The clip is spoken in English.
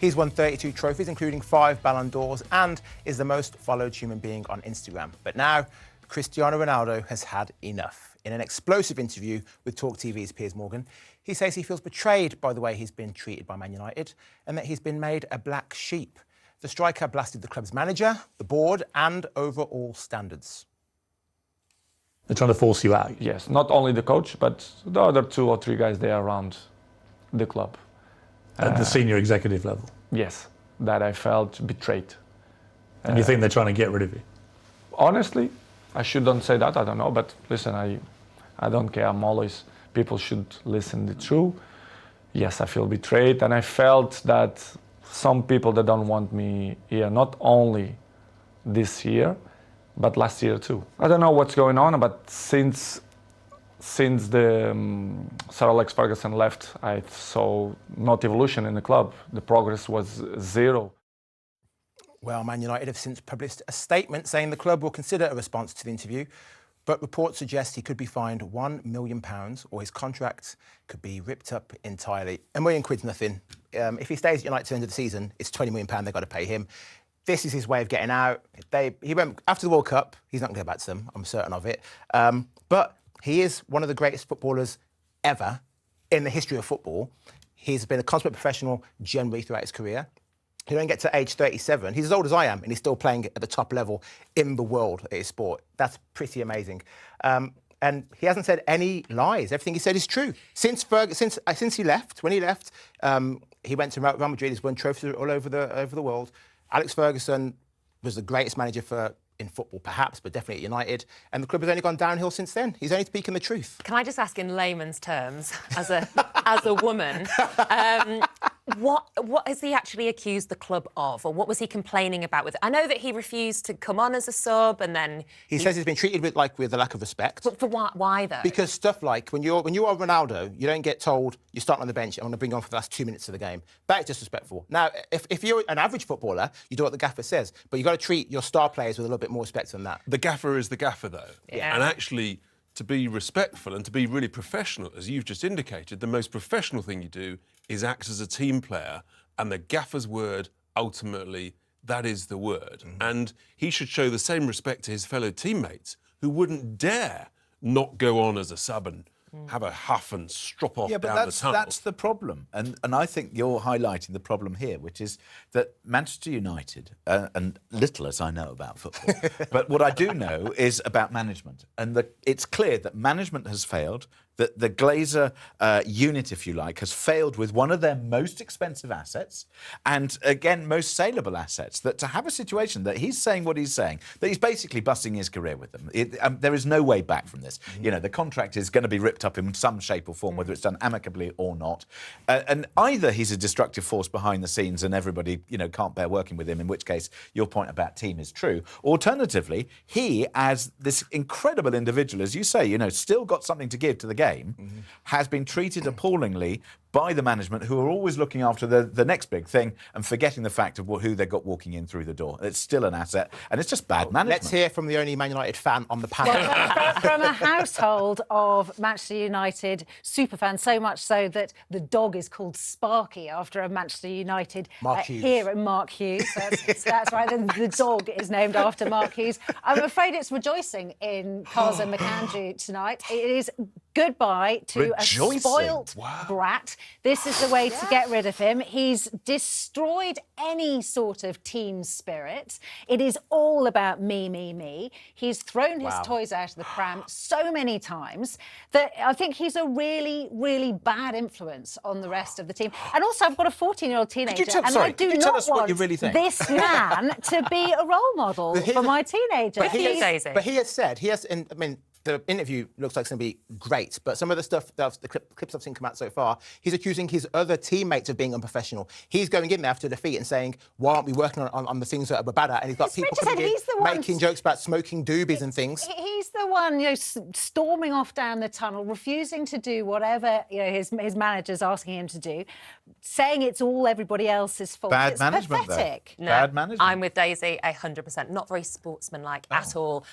He's won 32 trophies, including 5 Ballon d'Ors, and is the most followed human being on Instagram. But now, Cristiano Ronaldo has had enough. In an explosive interview with TalkTV's Piers Morgan, he says he feels betrayed by the way he's been treated by Man United and that he's been made a black sheep. The striker blasted the club's manager, the board, and overall standards. They're trying to force you out. Yes, not only the coach, but the other 2 or 3 guys there around the club. At the senior executive level? Yes, that I felt betrayed. And you think they're trying to get rid of you? Honestly, I shouldn't say that, I don't know, but listen, I don't care, people should listen the truth. Yes, I feel betrayed, and I felt that some people that don't want me here, not only this year, but last year too. I don't know what's going on, but since the Sir Alex Ferguson left, I saw not evolution in the club. The progress was 0. Well, Man United have since published a statement saying the club will consider a response to the interview, but reports suggest he could be fined £1 million or his contract could be ripped up entirely. £1 million quid's nothing. If he stays at United to the end of the season, it's £20 million they've got to pay him. This is his way of getting out. He went after the World Cup. He's not going to go back to them, I'm certain of it. But he is one of the greatest footballers ever in the history of football. He's been a consummate professional generally throughout his career. He don't get to age 37. He's as old as I am, and he's still playing at the top level in the world at his sport. That's pretty amazing. And he hasn't said any lies. Everything he said is true. Since he left, when he left, he went to Real Madrid. He's won trophies all over the world. Alex Ferguson was the greatest manager in football, perhaps, but definitely at United. And the club has only gone downhill since then. He's only speaking the truth. Can I just ask in layman's terms, as a woman, what has he actually accused the club of, or what was he complaining about with it? I know that he refused to come on as a sub, and then he says he's been treated with a lack of respect. But for why though? Because stuff like when you are Ronaldo, you don't get told you're starting on the bench. I'm going to bring you on for the last 2 minutes of the game. That is disrespectful. Now, if you're an average footballer, you do what the gaffer says, but you've got to treat your star players with a little bit more respect than that. The gaffer is the gaffer, though. Yeah. And actually, to be respectful and to be really professional, as you've just indicated, the most professional thing you do is act as a team player, and the gaffer's word, ultimately, that is the word. And he should show the same respect to his fellow teammates, who wouldn't dare not go on as a sub and have a huff and strop off down the tunnel. Yeah, but that's the problem. And I think you're highlighting the problem here, which is that Manchester United, and little as I know about football, but what I do know is about management. And it's clear that management has failed, that the Glazer unit, if you like, has failed with one of their most expensive assets and, again, most saleable assets, that to have a situation that he's saying what he's saying, that he's basically busting his career with them. There is no way back from this. You know, the contract is going to be ripped up in some shape or form, whether it's done amicably or not. And either he's a destructive force behind the scenes and everybody, can't bear working with him, in which case your point about team is true. Alternatively, he, as this incredible individual, as you say, still got something to give to the game, has been treated appallingly by the management, who are always looking after the next big thing and forgetting the fact of who they've got walking in through the door. It's still an asset, and it's just bad management. Let's hear from the only Man United fan on the panel. Well, from a household of Manchester United superfans, so much so that the dog is called Sparky after a Manchester United hero, Mark Hughes. That's right, the dog is named after Mark Hughes. I'm afraid it's rejoicing in Kaza Makanju tonight. It is goodbye to a spoilt brat. This is the way to get rid of him. He's destroyed any sort of team spirit. It is all about me, me, me. He's thrown his toys out of the pram so many times that I think he's a really, really bad influence on the rest of the team. And also, I've got a 14-year-old teenager, and I do not want this man to be a role model for my teenager. But he has said, the interview looks like it's going to be great, but some of the stuff, the clips I've seen come out so far, he's accusing his other teammates of being unprofessional. He's going in there after defeat and saying, why aren't we working on the things that we're bad at? And he's got people coming in, making jokes about smoking doobies and things. He's the one, storming off down the tunnel, refusing to do whatever his manager's asking him to do, saying it's all everybody else's fault. Bad management, pathetic. No, bad management. I'm with Daisy 100%. Not very sportsmanlike at all.